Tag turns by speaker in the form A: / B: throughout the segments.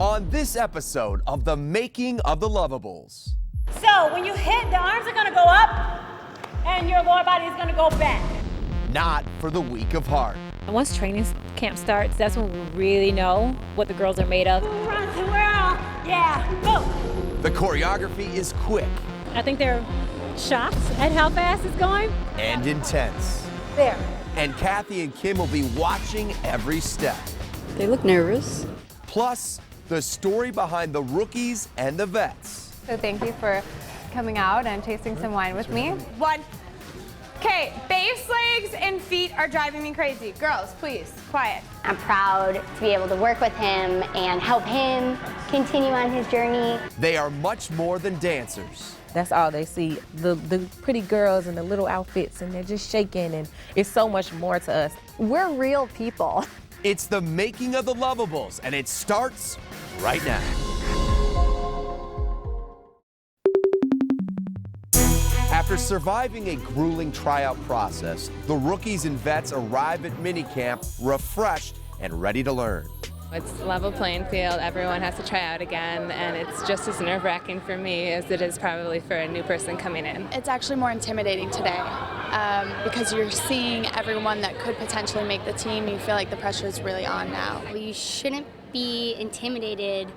A: On this episode of The Making of the Luvabulls.
B: So when you hit, the arms are gonna go up and your lower body is gonna go back.
A: Not for the weak of heart.
C: Once training camp starts, that's when we really know what the girls are made of.
B: Run the world, yeah, go.
A: The choreography is quick.
C: I think they're shocked at how fast it's going.
A: And intense.
B: There.
A: And Kathy and Kim will be watching every step.
D: They look nervous.
A: Plus, the story behind the rookies and the vets.
E: So thank you for coming out and tasting some wine with me.
F: Okay, base legs and feet are driving me crazy. Girls, please, quiet.
G: I'm proud to be able to work with him and help him continue on his journey.
A: They are much more than dancers.
H: That's all they see, the pretty girls in the little outfits, and they're just shaking, and it's so much more to us.
E: We're real people.
A: It's The Making of the Luvabulls, and it starts right now. After surviving a grueling tryout process, the rookies and vets arrive at minicamp refreshed and ready to learn.
I: It's a level playing field. Everyone has to try out again, and it's just as nerve-wracking for me as it is probably for a new person coming in.
F: It's actually more intimidating today because you're seeing everyone that could potentially make the team. You feel like the pressure is really on now.
G: You shouldn't be intimidated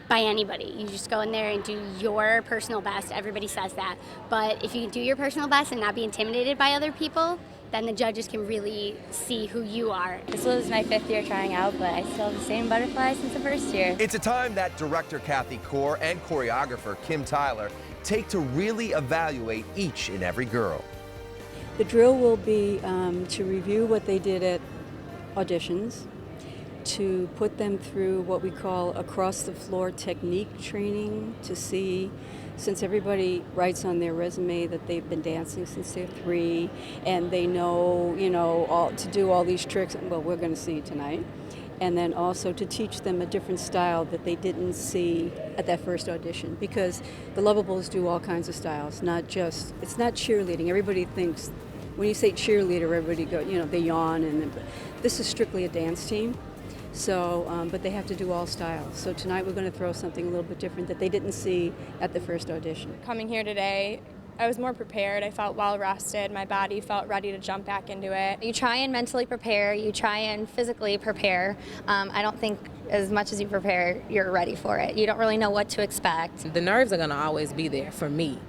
G: by anybody. You just go in there and do your personal best. Everybody says that. But if you do your personal best and not be intimidated by other people, then the judges can really see who you are.
C: This was my 5th year trying out, but I still have the same butterflies since the first year.
A: It's a time that director Kathy Core and choreographer Kim Tyler take to really evaluate each and every girl.
D: The drill will be to review what they did at auditions, to put them through what we call across-the-floor technique training to see, since everybody writes on their resume that they've been dancing since they're 3 and they know, to do all these tricks, well, we're going to see tonight. And then also to teach them a different style that they didn't see at that first audition, because the Luvabulls do all kinds of styles, it's not cheerleading. Everybody thinks, when you say cheerleader, everybody they yawn, and this is strictly a dance team. So, but they have to do all styles. So tonight we're going to throw something a little bit different that they didn't see at the first audition.
F: Coming here today, I was more prepared. I felt well rested. My body felt ready to jump back into it.
C: You try and mentally prepare, you try and physically prepare. I don't think as much as you prepare, you're ready for it. You don't really know what to expect.
H: The nerves are gonna always be there for me.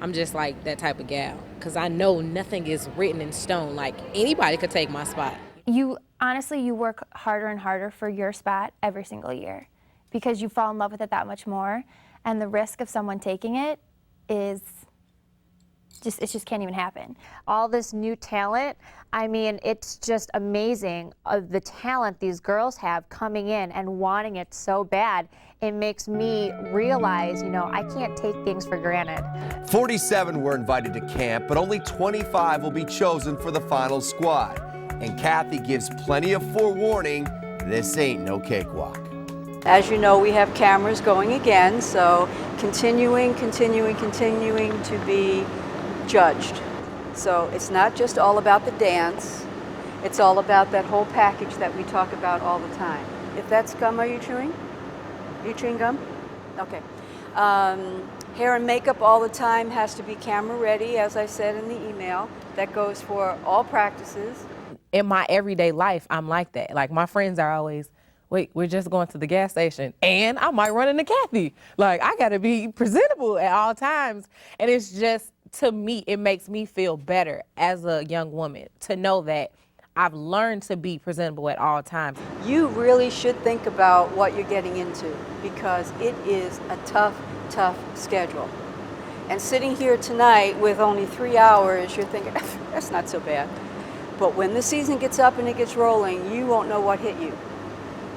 H: I'm just like that type of gal, because I know nothing is written in stone. Like, anybody could take my spot.
E: Honestly, you work harder and harder for your spot every single year because you fall in love with it that much more, and the risk of someone taking it it just can't even happen.
C: All this new talent, I mean, it's just amazing the talent these girls have coming in and wanting it so bad. It makes me realize, I can't take things for granted.
A: 47 were invited to camp, but only 25 will be chosen for the final squad. And Kathy gives plenty of forewarning, this ain't no cakewalk.
D: As you know, we have cameras going again, so continuing to be judged. So it's not just all about the dance, it's all about that whole package that we talk about all the time. If that's gum, are you chewing? Are you chewing gum? Okay. Hair and makeup all the time has to be camera ready, as I said in the email. That goes for all practices.
H: In my everyday life, I'm like that. Like, my friends are always, wait, we're just going to the gas station, and I might run into Kathy. Like, I gotta be presentable at all times. And it's just, to me, it makes me feel better as a young woman to know that I've learned to be presentable at all times.
D: You really should think about what you're getting into, because it is a tough schedule. And sitting here tonight with only 3 hours, you're thinking, that's not so bad. But when the season gets up and it gets rolling, you won't know what hit you.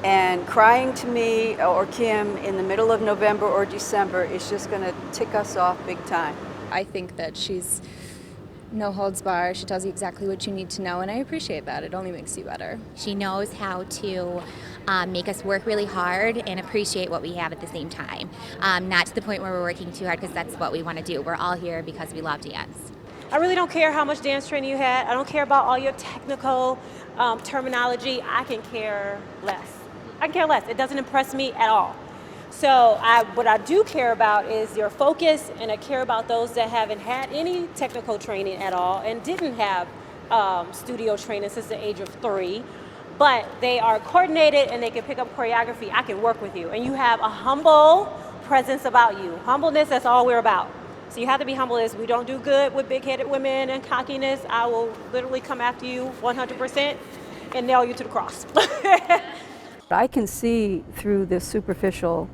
D: And crying to me or Kim in the middle of November or December is just going to tick us off big time.
F: I think that she's no holds barred. She tells you exactly what you need to know, and I appreciate that. It only makes you better.
G: She knows how to make us work really hard and appreciate what we have at the same time. Not to the point where we're working too hard, because that's what we want to do. We're all here because we love dance.
B: I really don't care how much dance training you had. I don't care about all your technical terminology. I can care less. I care less. It doesn't impress me at all. So what I do care about is your focus, and I care about those that haven't had any technical training at all and didn't have studio training since the age of 3, but they are coordinated and they can pick up choreography. I can work with you, and you have a humble presence about you. Humbleness, that's all we're about. So you have to be humble. As we don't do good with big-headed women and cockiness. I will literally come after you 100% and nail you to the cross.
D: I can see through this superficial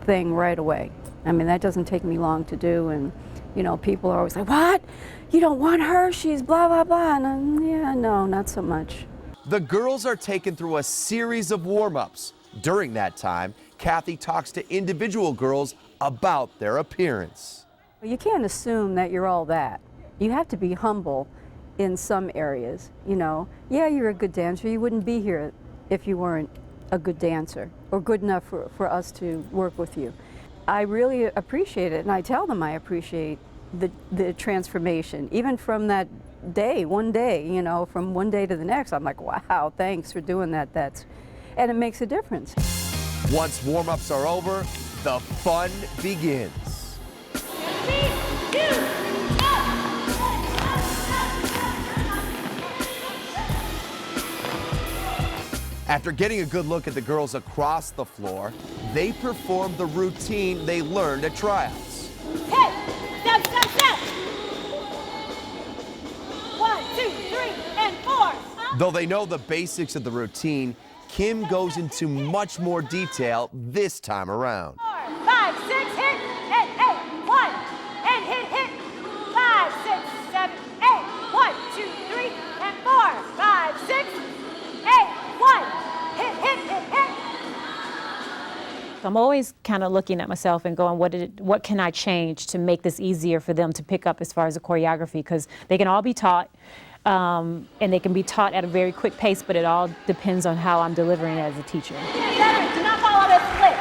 D: thing right away. I mean, that doesn't take me long to do, and you know, people are always like, what? You don't want her? She's blah, blah, blah. And yeah, no, not so much.
A: The girls are taken through a series of warm-ups. During that time, Kathy talks to individual girls about their appearance.
D: You can't assume that you're all that. You have to be humble in some areas, you know. Yeah, you're a good dancer. You wouldn't be here if you weren't a good dancer or good enough for us to work with you. I really appreciate it, and I tell them I appreciate the transformation. Even from that day, one day, you know, from one day to the next, I'm like, wow, thanks for doing that. And it makes a difference.
A: Once warm-ups are over, the fun begins.
B: 3, 2, go!
A: After getting a good look at the girls across the floor, they perform the routine they learned at tryouts.
B: Hey! Step, step, step! 1, 2, 3, and 4.
A: Though they know the basics of the routine, Kim goes into much more detail this time around.
B: 4, 5, 6, hit, and 8, 1, and hit, 5, 6, 7, 8, 1, 2, 3, and 4, 5, 6, 8, 1, hit.
J: I'm always kind of looking at myself and going, what can I change to make this easier for them to pick up as far as the choreography? Because they can all be taught, and they can be taught at a very quick pace, but it all depends on how I'm delivering it as a teacher.
B: Do not follow this split,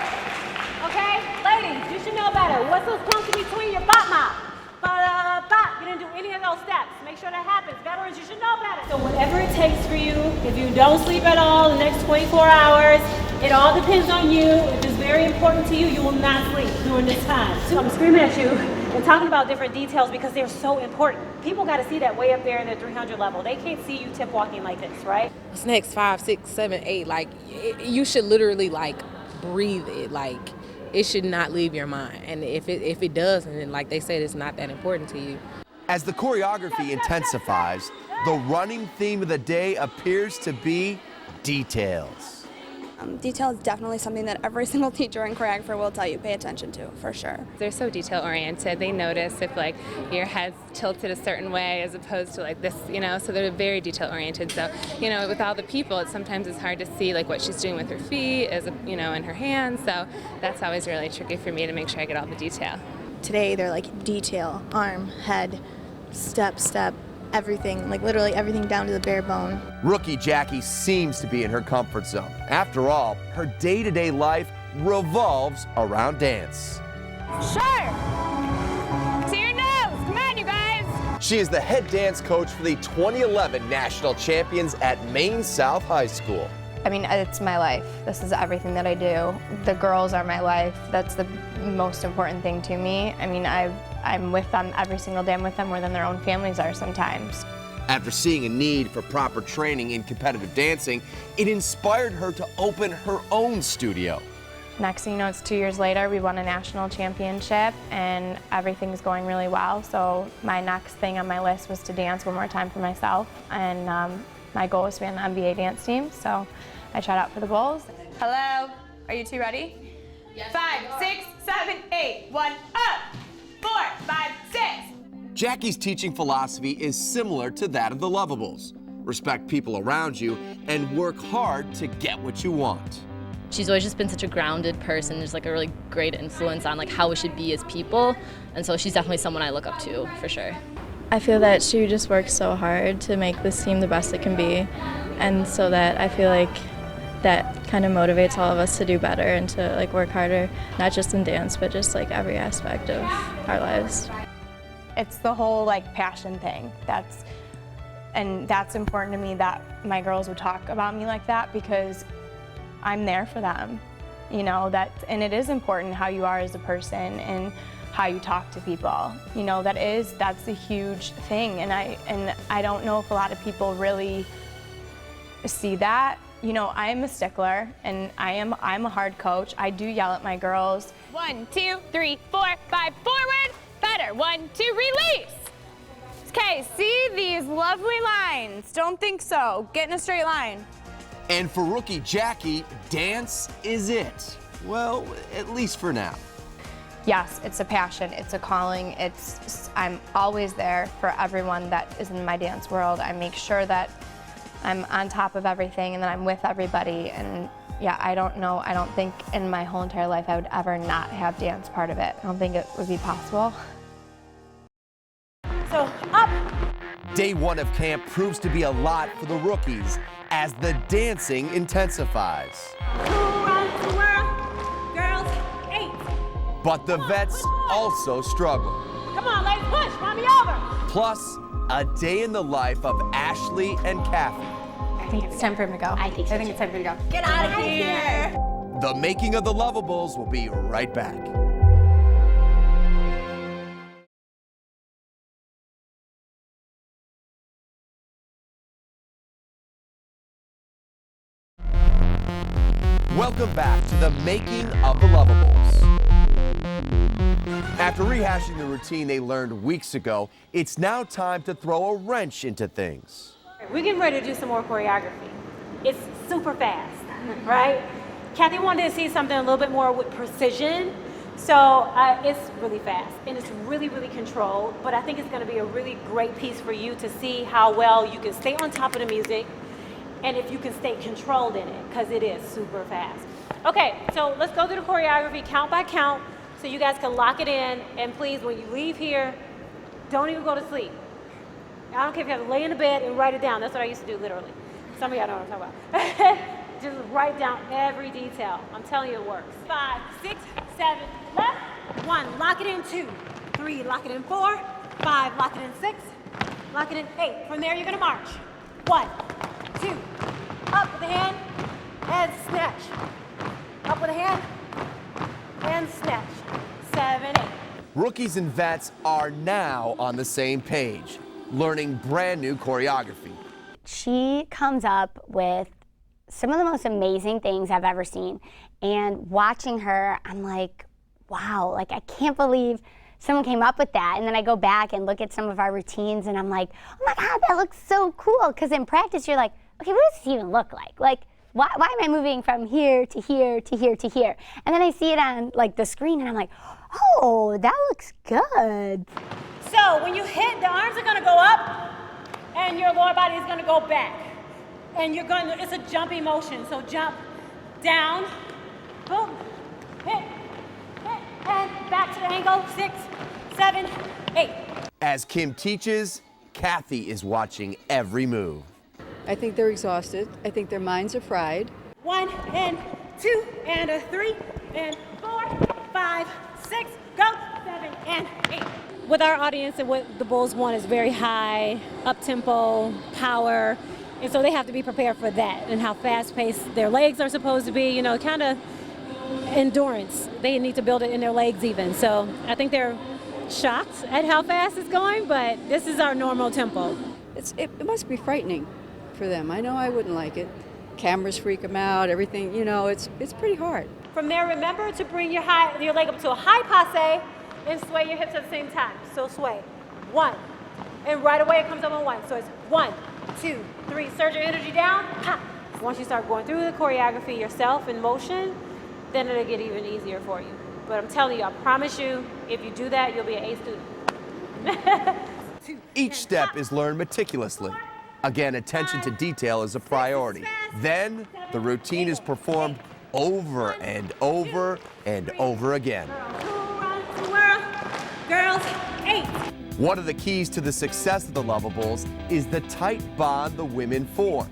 B: okay? Ladies, you should know better. What's those clumps in between your bop mouth? Ba-da-ba. You didn't do any of those steps. Make sure that happens. Veterans, you should know better. So whatever it takes for you, if you don't sleep at all the next 24 hours, it all depends on you. If it's very important to you, you will not sleep during this time. So I'm screaming at you and talking about different details because they're so important. People got to see that way up there in the 300 level. They can't see you tip walking like this, right?
H: What's next? 5, 6, 7, 8. Like, you should literally like breathe it. Like, it should not leave your mind. And if it does, and then, like they said, it's not that important to you.
A: As the choreography intensifies, the running theme of the day appears to be details.
K: Detail is definitely something that every single teacher and choreographer will tell you pay attention to, for sure.
I: They're so detail oriented. They notice if like your head's tilted a certain way as opposed to like this, you know, so they're very detail oriented. So, you know, with all the people, sometimes it's hard to see like what she's doing with her feet, you know, and her hands. So that's always really tricky for me to make sure I get all the detail.
L: Today they're like detail, arm, head, step, everything, like literally everything down to the bare bone.
A: Rookie Jackie seems to be in her comfort zone. After all, her day-to-day life revolves around dance.
B: Sure. To your nose. Come on, you guys.
A: She is the head dance coach for the 2011 national champions at Maine South High School.
E: I mean, it's my life. This is everything that I do. The girls are my life. That's the most important thing to me. I mean, I'm with them every single day. I'm with them more than their own families are sometimes.
A: After seeing a need for proper training in competitive dancing, it inspired her to open her own studio.
E: Next thing you know, it's 2 years later, we won a national championship and everything's going really well. So my next thing on my list was to dance one more time for myself. And my goal was to be on the NBA dance team. So I tried out for the Bulls.
M: Hello, are you two ready? Yes. 5, 6, 7, 8, 1, up! 4, 5, 6.
A: Jackie's teaching philosophy is similar to that of the Luvabulls. Respect people around you and work hard to get what you want.
N: She's always just been such a grounded person. There's like a really great influence on like how we should be as people. And so she's definitely someone I look up to, for sure.
O: I feel that she just works so hard to make this team the best it can be. And so that I feel like that kind of motivates all of us to do better and to like work harder, not just in dance, but just like every aspect of our lives.
E: It's the whole like passion thing. That's important to me that my girls would talk about me like that, because
O: I'm there for them. You know, and it is important how you are as a person and how you talk to people. You know, that's a huge thing, and I don't know if a lot of people really see that. You know, I'm a stickler, and I'm a hard coach. I do yell at my girls.
M: 1, 2, 3, 4, 5, forward, better. 1, 2, release. Okay, see these lovely lines? Don't think so. Get in a straight line.
A: And for rookie Jackie, dance is it. Well, at least for now.
O: Yes, it's a passion, it's a calling, I'm always there for everyone that is in my dance world. I make sure that I'm on top of everything and that I'm with everybody, and yeah, I don't think in my whole entire life I would ever not have dance part of it. I don't think it would be possible.
B: So, up!
A: Day one of camp proves to be a lot for the rookies as the dancing intensifies.
B: 2 runs to world, girls, 8.
A: But the vets also struggle.
B: Come on, ladies, push, run me over.
A: Plus, a day in the life of Ashley and Kathy.
O: I think it's time for him to go.
G: I think so.
O: It's time for him to go.
M: Get out of here.
A: The making of the Luvabulls will be right back. Welcome back to the making of the Luvabulls. After rehashing the routine they learned weeks ago, it's now time to throw a wrench into things.
B: We're getting ready to do some more choreography. It's super fast, right? Kathy wanted to see something a little bit more with precision. So it's really fast and it's really, really controlled, but I think it's gonna be a really great piece for you to see how well you can stay on top of the music and if you can stay controlled in it, because it is super fast. Okay, so let's go through the choreography count by count so you guys can lock it in, and please, when you leave here, don't even go to sleep. I don't care if you have to lay in the bed and write it down. That's what I used to do, literally. Some of y'all know what I'm talking about. Just write down every detail. I'm telling you it works. 5, 6, 7, left. 1, lock it in 2. 3, lock it in 4. 5, lock it in 6. Lock it in 8. From there, you're gonna march. 1, 2, up with the hand, and snatch. Up with the hand, and snatch. 7, 8.
A: Rookies and vets are now on the same page, learning brand new choreography.
G: She comes up with some of the most amazing things I've ever seen. And watching her, I'm like, wow, like I can't believe someone came up with that. And then I go back and look at some of our routines and I'm like, oh my God, that looks so cool. Because in practice, you're like, okay, what does this even look like? Like, why am I moving from here to here to here to here? And then I see it on like the screen and I'm like, oh, that looks good.
B: So when you hit, the arms are gonna go up and your lower body is gonna go back. And you're going to, it's a jumpy motion. So jump, down, boom, hit, and back to the angle, 6, 7, 8.
A: As Kim teaches, Kathy is watching every move.
D: I think they're exhausted. I think their minds are fried.
B: 1 and 2 and a 3 and 4, 5, 6, go, 7 and 8. With our audience and what the Bulls want is very high, up-tempo, power, and so they have to be prepared for that and how fast-paced their legs are supposed to be, you know, kind of endurance. They need to build it in their legs even. So I think they're shocked at how fast it's going, but this is our normal tempo.
D: It must be frightening for them. I know I wouldn't like it. Cameras freak them out, everything, you know, it's pretty hard.
B: From there, remember to bring your leg up to a high passe and sway your hips at the same time. So sway. 1. And right away it comes up on 1. So it's 1, 2, 3. Surge your energy down. Ha. Once you start going through the choreography yourself in motion, then it'll get even easier for you. But I'm telling you, I promise you, if you do that, you'll be an A student.
A: Each step is learned meticulously. Again, attention to detail is a priority. Then the routine is performed over and over and over again.
B: Girls, 8.
A: One of the keys to the success of the Luvabulls is the tight bond the women form.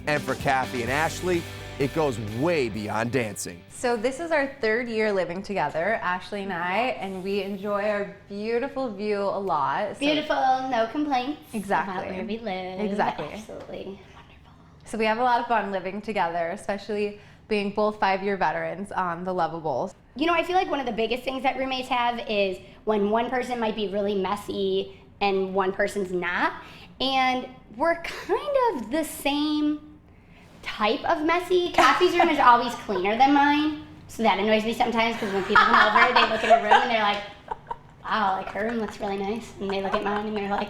A: And for Kathy and Ashley, it goes way beyond dancing.
P: So this is our 3rd year living together, Ashley and I, and we enjoy our beautiful view a lot.
G: Beautiful, no complaints.
P: Exactly.
G: About where we live.
P: Exactly.
G: Absolutely.
P: So we have a lot of fun living together, especially being both 5-year veterans on the Luvabulls.
G: You know, I feel like one of the biggest things that roommates have is when one person might be really messy and one person's not. And we're kind of the same type of messy. Kathy's room is always cleaner than mine, so that annoys me sometimes because when people come over, they look at her room and they're like, wow, like her room looks really nice. And they look at mine and they're like,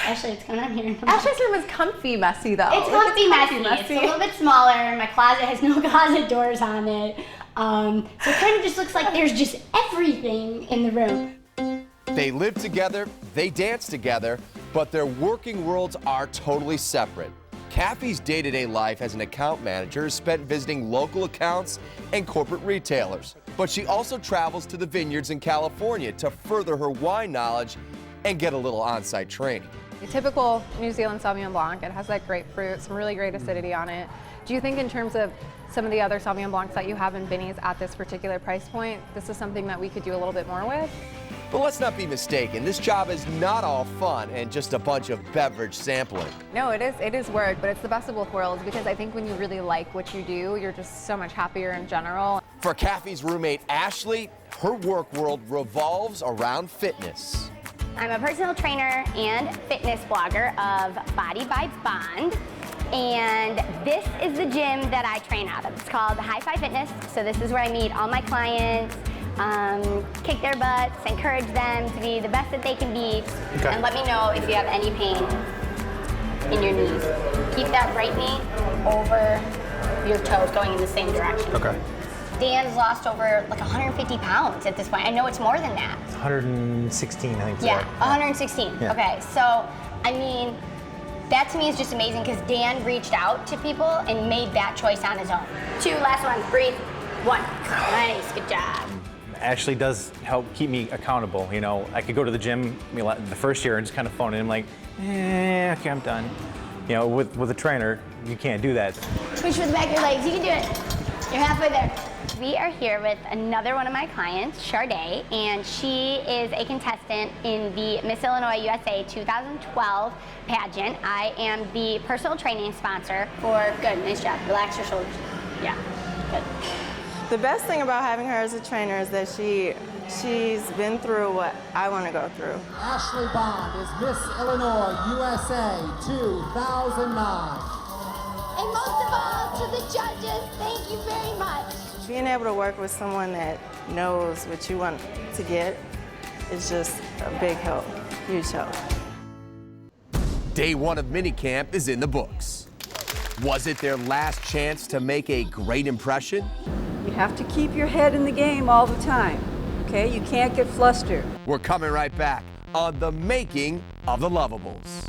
G: Ashley, what's going on here?
P: Ashley's room is comfy messy though.
G: It's comfy messy. It's a little bit smaller. My closet has no closet doors on it. So it kind of just looks like there's just everything in the room.
A: They live together, they dance together, but their working worlds are totally separate. Kathy's day-to-day life as an account manager is spent visiting local accounts and corporate retailers. But she also travels to the vineyards in California to further her wine knowledge and get a little on-site training.
P: The typical New Zealand Sauvignon Blanc, it has that grapefruit, some really great acidity on it. Do you think in terms of some of the other Sauvignon Blancs that you have in Binny's at this particular price point, this is something that we could do a little bit more with?
A: But let's not be mistaken, this job is not all fun and just a bunch of beverage sampling.
P: No, it is work, but it's the best of both worlds because I think when you really like what you do, you're just so much happier in general.
A: For Kathy's roommate Ashley, her work world revolves around fitness.
G: I'm a personal trainer and fitness blogger of Body by Bond. And this is the gym that I train out of. It's called High Five Fitness. So this is where I meet all my clients, kick their butts, encourage them to be the best that they can be, and let me know if you have any pain in your knees. Keep that right knee over your toes going in the same direction.
Q: Okay.
G: Dan's lost over like 150 pounds at this point. I know it's more than that.
Q: 116, I think.
G: Yeah, 116.
Q: Yeah.
G: Okay, so I mean, that to me is just amazing because Dan reached out to people and made that choice on his own. 2, last one, breathe. 1. Nice, good job.
Q: Ashley does help keep me accountable. You know, I could go to the gym the first year and just kind of phone in. I'm like, okay, I'm done. You know, with a trainer, you can't do that.
G: Push with the back of your legs, you can do it. You're halfway there. We are here with another one of my clients, Sharday, and she is a contestant in the Miss Illinois USA 2012 pageant. I am the personal training sponsor for, good, nice job, relax your shoulders. Yeah, good.
R: The best thing about having her as a trainer is that she's been through what I want to go through.
S: Ashley Bond is Miss Illinois USA 2009.
G: And most of all, to the judges, thank you very much.
R: Being able to work with someone that knows what you want to get is just a big help, huge help.
A: Day 1 of minicamp is in the books. Was it their last chance to make a great impression?
D: You have to keep your head in the game all the time, okay? You can't get flustered.
A: We're coming right back on the making of the Luvabulls.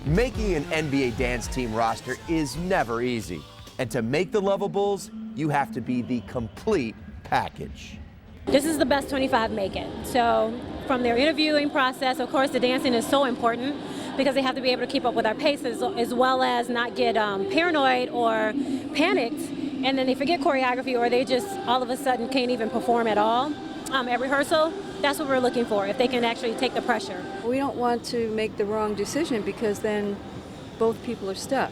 A: Making an NBA dance team roster is never easy. And to make the Luvabulls, you have to be the complete package.
B: This is the best 25 make it. So from their interviewing process, of course, the dancing is so important because they have to be able to keep up with our paces as well as not get paranoid or panicked. And then they forget choreography or they just all of a sudden can't even perform at all at rehearsal. That's what we're looking for, if they can actually take the pressure.
D: We don't want to make the wrong decision because then both people are stuck,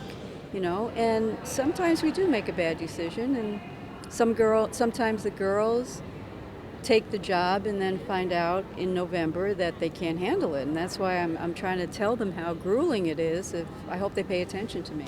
D: you know? And sometimes we do make a bad decision, and sometimes the girls take the job and then find out in November that they can't handle it. And that's why I'm trying to tell them how grueling it is. I hope they pay attention to me.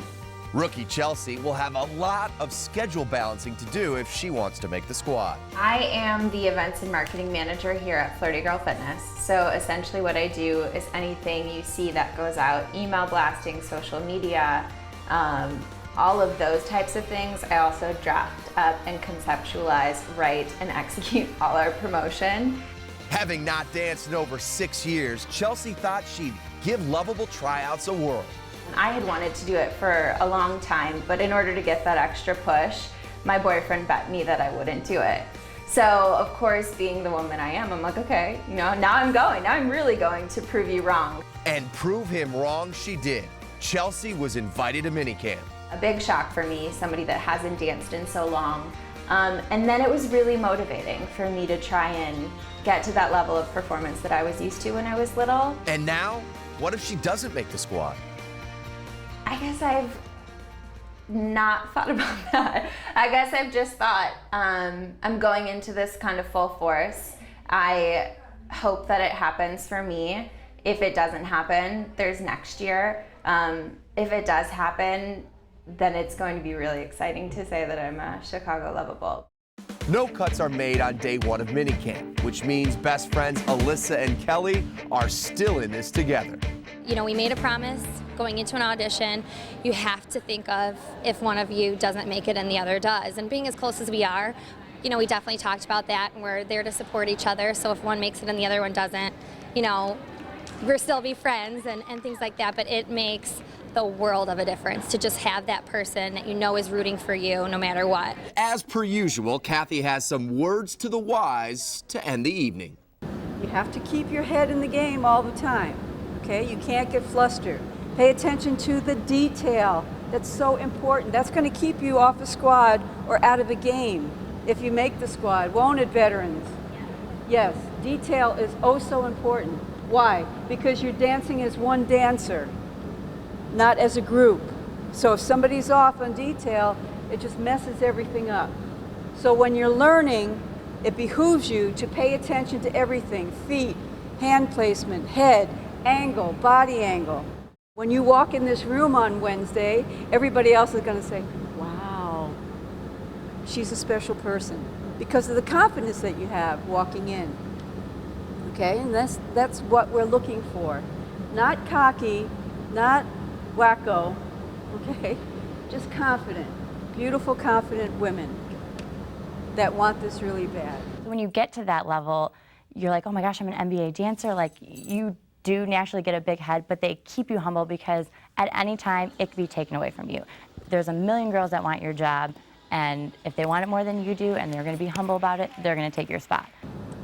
A: Rookie Chelsea will have a lot of schedule balancing to do if she wants to make the squad.
T: I am the events and marketing manager here at Flirty Girl Fitness. So essentially what I do is anything you see that goes out, email blasting, social media, all of those types of things. I also draft up and conceptualize, write, and execute all our promotion.
A: Having not danced in over 6 years, Chelsea thought she'd give Lovable tryouts a whirl.
T: I had wanted to do it for a long time, but in order to get that extra push, my boyfriend bet me that I wouldn't do it. So, of course, being the woman I am, I'm like, okay, you know, now I'm going. Now I'm really going to prove you wrong.
A: And prove him wrong she did. Chelsea was invited to minicamp.
T: A big shock for me, somebody that hasn't danced in so long. And then it was really motivating for me to try and get to that level of performance that I was used to when I was little.
A: And now, what if she doesn't make the squad?
T: I guess I've not thought about that. I guess I've just thought I'm going into this kind of full force. I hope that it happens for me. If it doesn't happen, there's next year. If it does happen, then it's going to be really exciting to say that I'm a Chicago Luvabull.
A: No cuts are made on day one of minicamp, which means best friends Alyssa and Kelly are still in this together.
U: You know, we made a promise going into an audition. You have to think of if one of you doesn't make it and the other does. And being as close as we are, you know, we definitely talked about that, and we're there to support each other. So if one makes it and the other one doesn't, you know, we'll still be friends and things like that. But it makes the world of a difference to just have that person that you know is rooting for you no matter what.
A: As per usual, Kathy has some words to the wise to end the evening.
V: You have to keep your head in the game all the time, okay? You can't get flustered. Pay attention to the detail. That's so important. That's going to keep you off a squad or out of a game if you make the squad, won't it, veterans? Yes, detail is oh so important. Why? Because you're dancing as one dancer, not as a group. So if somebody's off on detail, it just messes everything up. So when you're learning, it behooves you to pay attention to everything: feet, hand placement, head, angle, body angle. When you walk in this room on Wednesday, everybody else is going to say, wow, she's a special person, because of the confidence that you have walking in. Okay, and that's what we're looking for. Not cocky, not wacko, okay? Just confident, beautiful, confident women that want this really bad.
C: When you get to that level, you're like, oh my gosh, I'm an NBA dancer. Like, you do naturally get a big head, but they keep you humble because at any time it could be taken away from you. There's a million girls that want your job, and if they want it more than you do and they're going to be humble about it, they're going to take your spot.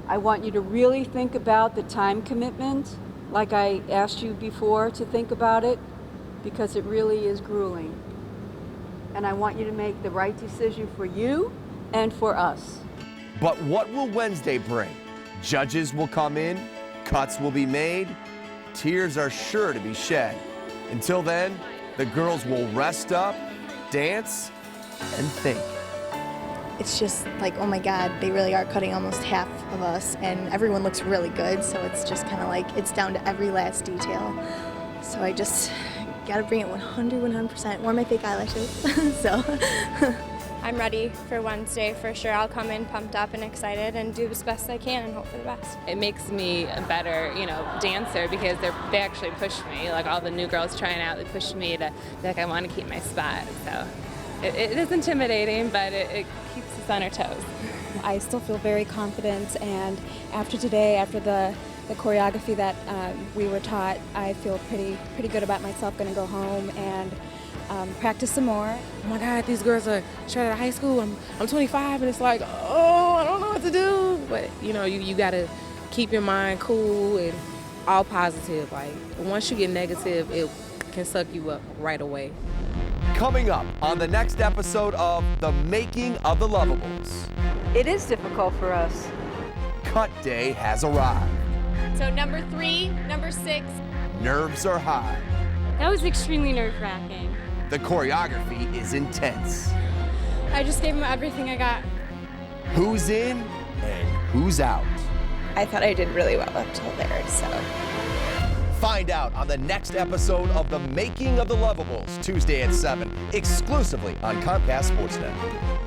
V: I want you to really think about the time commitment, like I asked you before to think about it, because it really is grueling. And I want you to make the right decision for you and for us.
A: But what will Wednesday bring? Judges will come in, cuts will be made, tears are sure to be shed. Until then, the girls will rest up, dance, and think.
L: It's just like, oh my God, they really are cutting almost half of us, and everyone looks really good, so it's just kind of like, it's down to every last detail. So I just gotta bring it 100%. Wear my fake eyelashes, so.
W: I'm ready for Wednesday for sure. I'll come in pumped up and excited and do as best I can and hope for the best.
I: It makes me a better, you know, dancer because they actually push me. Like all the new girls trying out, they push me to be like, I want to keep my spot. So it is intimidating, but it keeps us on our toes.
X: I still feel very confident, and after today, after the choreography that we were taught, I feel pretty good about myself. Going to go home and practice some more.
H: Oh my God, these girls are straight out of high school. I'm 25, and it's like, oh, I don't know what to do. But you know, you gotta keep your mind cool and all positive. Like once you get negative, it can suck you up right away.
A: Coming up on the next episode of The Making of the Luvabulls.
V: It is difficult for us.
A: Cut day has arrived.
M: So number 3, number 6.
A: Nerves are high.
B: That was extremely nerve-wracking.
A: The choreography is intense.
W: I just gave them everything I got.
A: Who's in and who's out?
L: I thought I did really well up till there, so.
A: Find out on the next episode of The Making of the Luvabulls, Tuesday at 7, exclusively on Comcast SportsNet.